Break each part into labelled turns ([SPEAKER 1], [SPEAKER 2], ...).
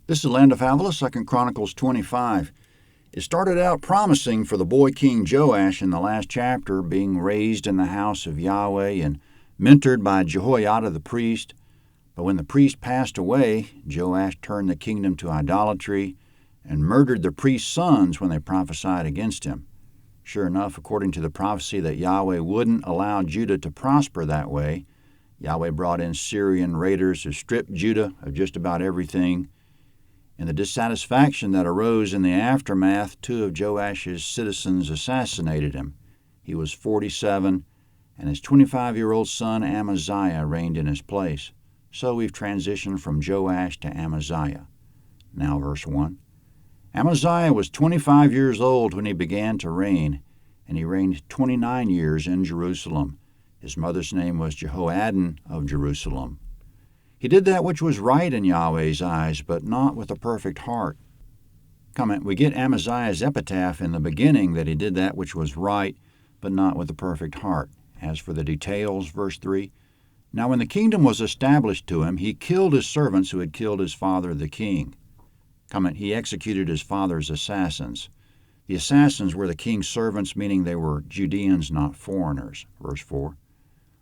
[SPEAKER 1] This is Land of Havilah, 2 Chronicles 25. It started out promising for the boy King Joash in the last chapter, being raised in the house of Yahweh and mentored by Jehoiada the priest. But when the priest passed away, Joash turned the kingdom to idolatry and murdered the priest's sons when they prophesied against him. Sure enough, according to the prophecy that Yahweh wouldn't allow Judah to prosper that way, Yahweh brought in Syrian raiders who stripped Judah of just about everything. In the dissatisfaction that arose in the aftermath, 2 of Joash's citizens assassinated him. He was 47, and his 25-year-old son Amaziah reigned in his place. So we've transitioned from Joash to Amaziah. Now verse 1. Amaziah was 25 years old when he began to reign, and he reigned 29 years in Jerusalem. His mother's name was Jehoaddin of Jerusalem. He did that which was right in Yahweh's eyes, but not with a perfect heart. Comment, we get Amaziah's epitaph in the beginning that he did that which was right, but not with a perfect heart. As for the details, verse 3, Now when the kingdom was established to him, he killed his servants who had killed his father the king. Comment, he executed his father's assassins. The assassins were the king's servants, meaning they were Judeans, not foreigners. Verse 4.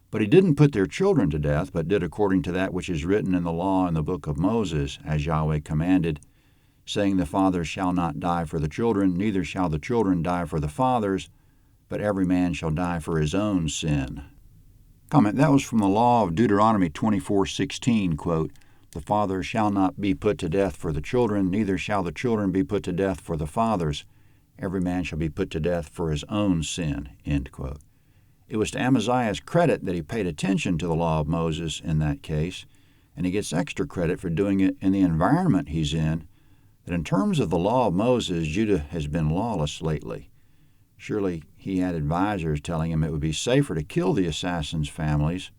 [SPEAKER 1] But he didn't put their children to death, but did according to that which is written in the law in the book of Moses, as Yahweh commanded, saying, The fathers shall not die for the children, neither shall the children die for the fathers, but every man shall die for his own sin. Comment, that was from the law of Deuteronomy 24:16, quote, The father shall not be put to death for the children, neither shall the children be put to death for the fathers. Every man shall be put to death for his own sin, end quote. It was to Amaziah's credit that he paid attention to the law of Moses in that case, and he gets extra credit for doing it in the environment he's in, that in terms of the law of Moses, Judah has been lawless lately. Surely he had advisors telling him it would be safer to kill the assassins' families.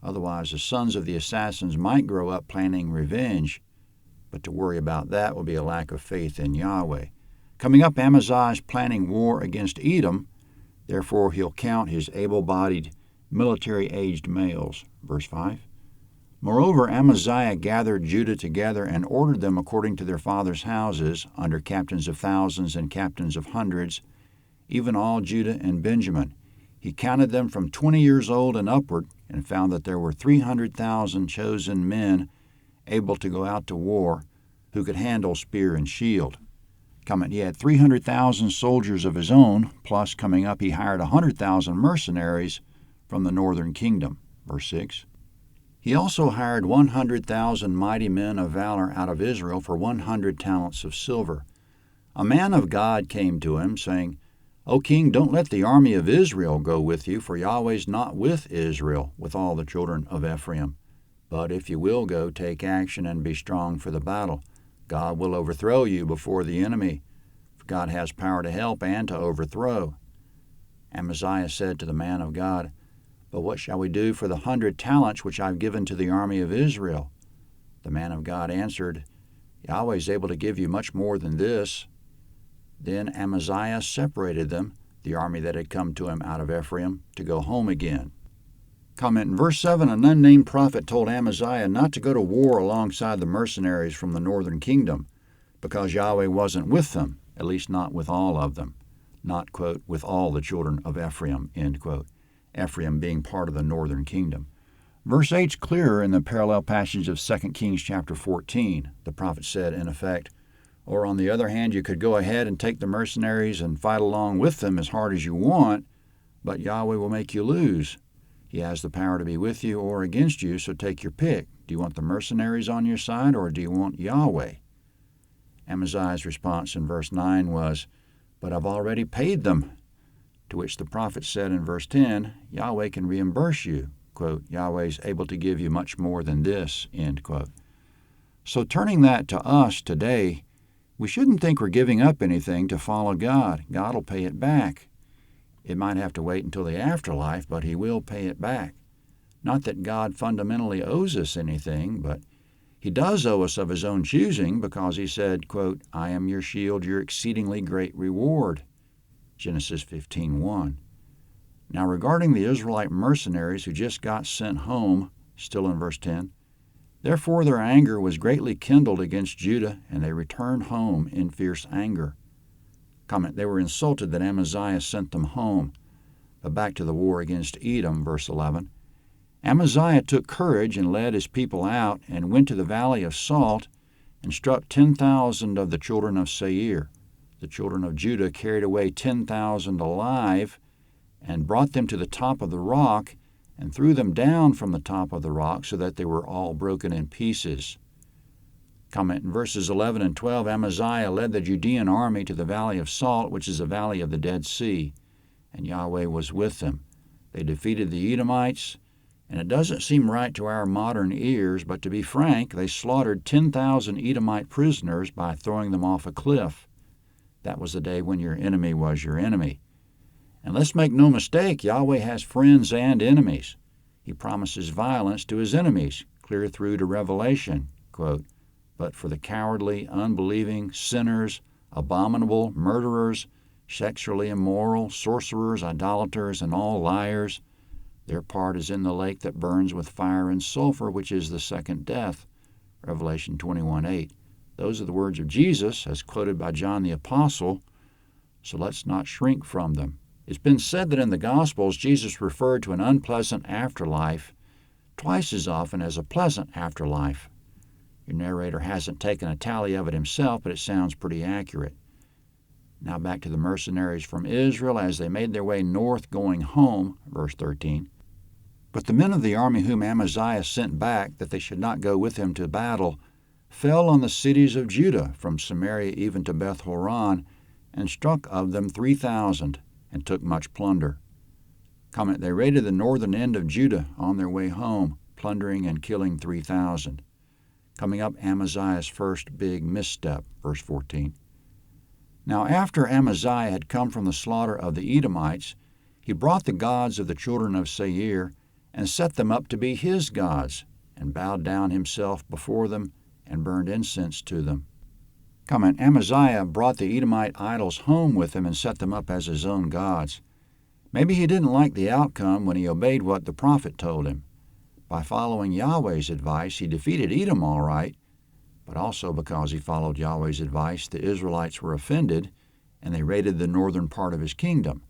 [SPEAKER 1] Otherwise, the sons of the assassins might grow up planning revenge, but to worry about that would be a lack of faith in Yahweh. Coming up, Amaziah is planning war against Edom. Therefore, he'll count his able-bodied, military-aged males. Verse 5. Moreover, Amaziah gathered Judah together and ordered them according to their fathers' houses, under captains of thousands and captains of hundreds, even all Judah and Benjamin. He counted them from 20 years old and upward, and found that there were 300,000 chosen men able to go out to war, who could handle spear and shield. Comment, he had 300,000 soldiers of his own, plus coming up he hired 100,000 mercenaries from the northern kingdom. Verse 6. He also hired 100,000 mighty men of valor out of Israel for 100 talents of silver. A man of God came to him, saying, O king, don't let the army of Israel go with you, for Yahweh's not with Israel, with all the children of Ephraim. But if you will go, take action and be strong for the battle. God will overthrow you before the enemy, for God has power to help and to overthrow. Amaziah said to the man of God, But what shall we do for the 100 talents which I've given to the army of Israel? The man of God answered, Yahweh is able to give you much more than this. Then Amaziah separated them, the army that had come to him out of Ephraim, to go home again. Comment, in verse 7, an unnamed prophet told Amaziah not to go to war alongside the mercenaries from the northern kingdom, because Yahweh wasn't with them, at least not with all of them. Not, quote, with all the children of Ephraim, end quote. Ephraim being part of the northern kingdom. Verse 8 is clearer in the parallel passage of 2 Kings chapter 14. The prophet said, in effect, Or on the other hand, you could go ahead and take the mercenaries and fight along with them as hard as you want, but Yahweh will make you lose. He has the power to be with you or against you, so take your pick. Do you want the mercenaries on your side, or do you want Yahweh? Amaziah's response in verse 9 was, But I've already paid them. To which the prophet said in verse 10, Yahweh can reimburse you. Quote, Yahweh's able to give you much more than this, end quote. So turning that to us today, we shouldn't think we're giving up anything to follow God. God will pay it back. It might have to wait until the afterlife, but he will pay it back. Not that God fundamentally owes us anything, but he does owe us of his own choosing, because he said, quote, I am your shield, your exceedingly great reward. Genesis 15:1. Now regarding the Israelite mercenaries who just got sent home, still in verse 10, Therefore their anger was greatly kindled against Judah, and they returned home in fierce anger. Comment, they were insulted that Amaziah sent them home. But back to the war against Edom, verse 11. Amaziah took courage and led his people out and went to the valley of Salt and struck 10,000 of the children of Seir. The children of Judah carried away 10,000 alive and brought them to the top of the rock and threw them down from the top of the rock so that they were all broken in pieces. Comment, in verses 11 and 12, Amaziah led the Judean army to the valley of Salt, which is the valley of the Dead Sea, and Yahweh was with them. They defeated the Edomites, and it doesn't seem right to our modern ears, but to be frank, they slaughtered 10,000 Edomite prisoners by throwing them off a cliff. That was the day when your enemy was your enemy. And let's make no mistake, Yahweh has friends and enemies. He promises violence to his enemies, clear through to Revelation, quote, "But for the cowardly, unbelieving, sinners, abominable, murderers, sexually immoral, sorcerers, idolaters, and all liars, their part is in the lake that burns with fire and sulfur, which is the second death." Revelation 21:8. Those are the words of Jesus, as quoted by John the Apostle, so let's not shrink from them. It's been said that in the Gospels, Jesus referred to an unpleasant afterlife twice as often as a pleasant afterlife. Your narrator hasn't taken a tally of it himself, but it sounds pretty accurate. Now back to the mercenaries from Israel as they made their way north going home, verse 13. But the men of the army whom Amaziah sent back, that they should not go with him to battle, fell on the cities of Judah, from Samaria even to Beth-horon, and struck of them 3,000, and took much plunder. Comment, they raided the northern end of Judah on their way home, plundering and killing 3,000. Coming up, Amaziah's first big misstep, verse 14. Now after Amaziah had come from the slaughter of the Edomites, he brought the gods of the children of Seir and set them up to be his gods, and bowed down himself before them and burned incense to them. Comment, Amaziah brought the Edomite idols home with him and set them up as his own gods. Maybe he didn't like the outcome when he obeyed what the prophet told him. By following Yahweh's advice, he defeated Edom all right, but also because he followed Yahweh's advice, the Israelites were offended, and they raided the northern part of his kingdom.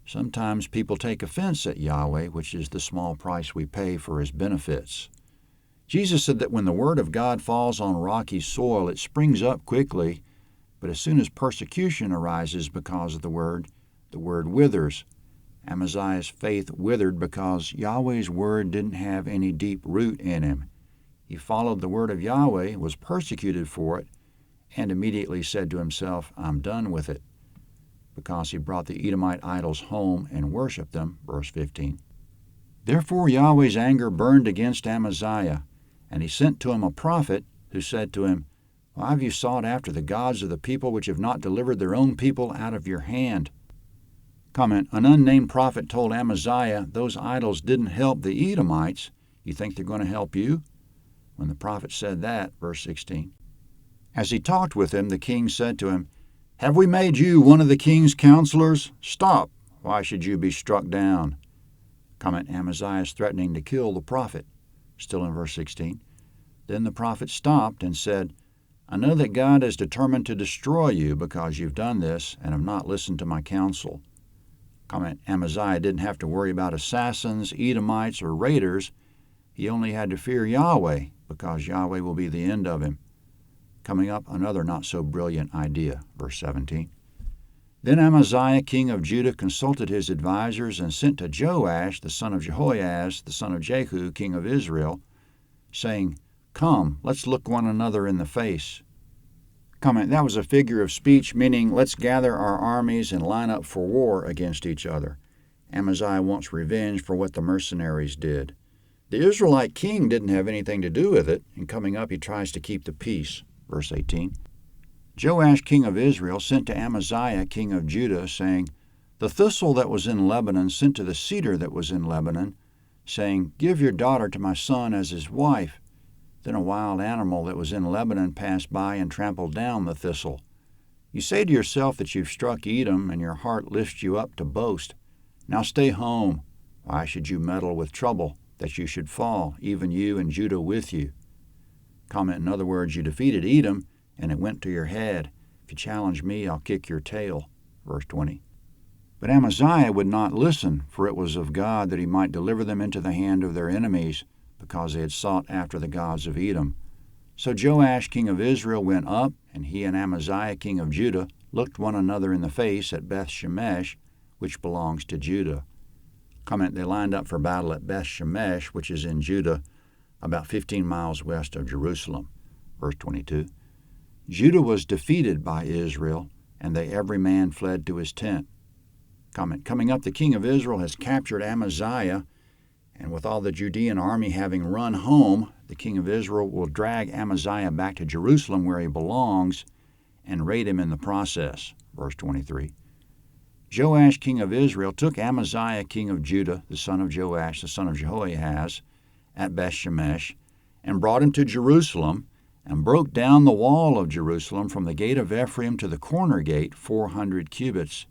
[SPEAKER 1] Sometimes people take offense at Yahweh, which is the small price we pay for his benefits. Jesus said that when the word of God falls on rocky soil, it springs up quickly, but as soon as persecution arises because of the word withers. Amaziah's faith withered because Yahweh's word didn't have any deep root in him. He followed the word of Yahweh, was persecuted for it, and immediately said to himself, "I'm done with it," because he brought the Edomite idols home and worshipped them, verse 15. Therefore Yahweh's anger burned against Amaziah, and he sent to him a prophet who said to him, "Why have you sought after the gods of the people which have not delivered their own people out of your hand?" Comment, an unnamed prophet told Amaziah those idols didn't help the Edomites. You think they're going to help you? When the prophet said that, verse 16. As he talked with him, the king said to him, "Have we made you one of the king's counselors? Stop! Why should you be struck down?" Comment, Amaziah is threatening to kill the prophet. Still in verse 16. Then the prophet stopped and said, "I know that God is determined to destroy you because you've done this and have not listened to my counsel." Comment, Amaziah didn't have to worry about assassins, Edomites, or raiders. He only had to fear Yahweh because Yahweh will be the end of him. Coming up, another not-so-brilliant idea, verse 17. Then Amaziah, king of Judah, consulted his advisers and sent to Joash, the son of Jehoahaz, the son of Jehu, king of Israel, saying, "Come, let's look one another in the face." Comment, that was a figure of speech meaning let's gather our armies and line up for war against each other. Amaziah wants revenge for what the mercenaries did. The Israelite king didn't have anything to do with it, and coming up he tries to keep the peace. Verse 18. Joash, king of Israel, sent to Amaziah, king of Judah, saying, "The thistle that was in Lebanon sent to the cedar that was in Lebanon, saying, 'Give your daughter to my son as his wife.' Then a wild animal that was in Lebanon passed by and trampled down the thistle. You say to yourself that you've struck Edom, and your heart lifts you up to boast. Now stay home. Why should you meddle with trouble, that you should fall, even you and Judah with you?" Comment, in other words, you defeated Edom, and it went to your head. If you challenge me, I'll kick your tail. Verse 20. But Amaziah would not listen, for it was of God that he might deliver them into the hand of their enemies, because they had sought after the gods of Edom. So Joash king of Israel went up, and he and Amaziah king of Judah looked one another in the face at Beth-shemesh, which belongs to Judah. Comment, they lined up for battle at Beth-shemesh, which is in Judah, about 15 miles west of Jerusalem. Verse 22. Judah was defeated by Israel, and they every man fled to his tent. Comment, coming up, the king of Israel has captured Amaziah, and with all the Judean army having run home, the king of Israel will drag Amaziah back to Jerusalem where he belongs and raid him in the process. Verse 23. Joash king of Israel took Amaziah king of Judah, the son of Joash, the son of Jehoahaz, at Beth-shemesh, and brought him to Jerusalem, and broke down the wall of Jerusalem from the gate of Ephraim to the corner gate 400 cubits.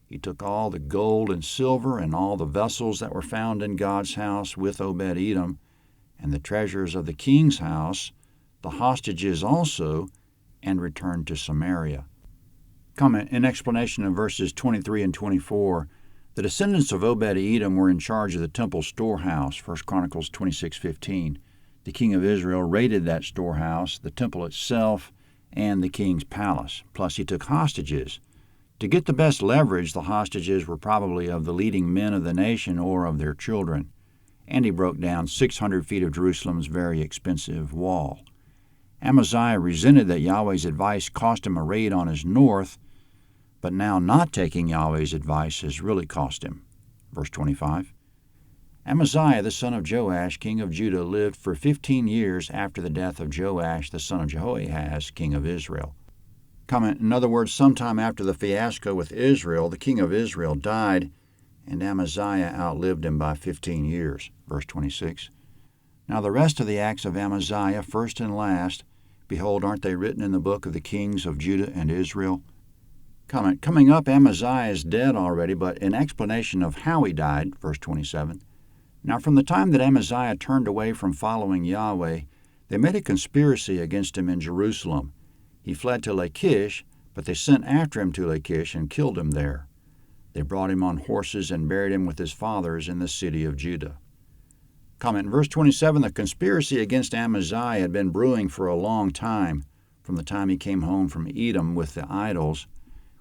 [SPEAKER 1] He took all the gold and silver and all the vessels that were found in God's house with Obed-Edom, and the treasures of the king's house, the hostages also, and returned to Samaria. Comment, in explanation of verses 23 and 24, the descendants of Obed-Edom were in charge of the temple storehouse, 1 Chronicles 26:15. The king of Israel raided that storehouse, the temple itself, and the king's palace. Plus he took hostages. To get the best leverage, the hostages were probably of the leading men of the nation or of their children. And he broke down 600 feet of Jerusalem's very expensive wall. Amaziah resented that Yahweh's advice cost him a raid on his north, but now not taking Yahweh's advice has really cost him. Verse 25. Amaziah, the son of Joash, king of Judah, lived for 15 years after the death of Joash, the son of Jehoahaz, king of Israel. Comment, in other words, sometime after the fiasco with Israel, the king of Israel died, and Amaziah outlived him by 15 years. Verse 26. Now the rest of the acts of Amaziah, first and last, behold, aren't they written in the book of the kings of Judah and Israel? Comment, coming up, Amaziah is dead already, but in explanation of how he died, verse 27. Now from the time that Amaziah turned away from following Yahweh, they made a conspiracy against him in Jerusalem. He fled to Lachish, but they sent after him to Lachish and killed him there. They brought him on horses and buried him with his fathers in the city of Judah. Comment, in verse 27, the conspiracy against Amaziah had been brewing for a long time, from the time he came home from Edom with the idols,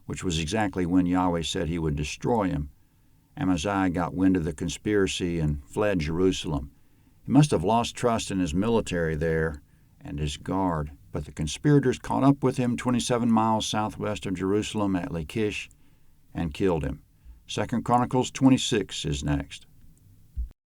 [SPEAKER 1] which was exactly when Yahweh said he would destroy him. Amaziah got wind of the conspiracy and fled Jerusalem. He must have lost trust in his military there and his guard, but the conspirators caught up with him 27 miles southwest of Jerusalem at Lachish and killed him. 2 Chronicles 26 is next.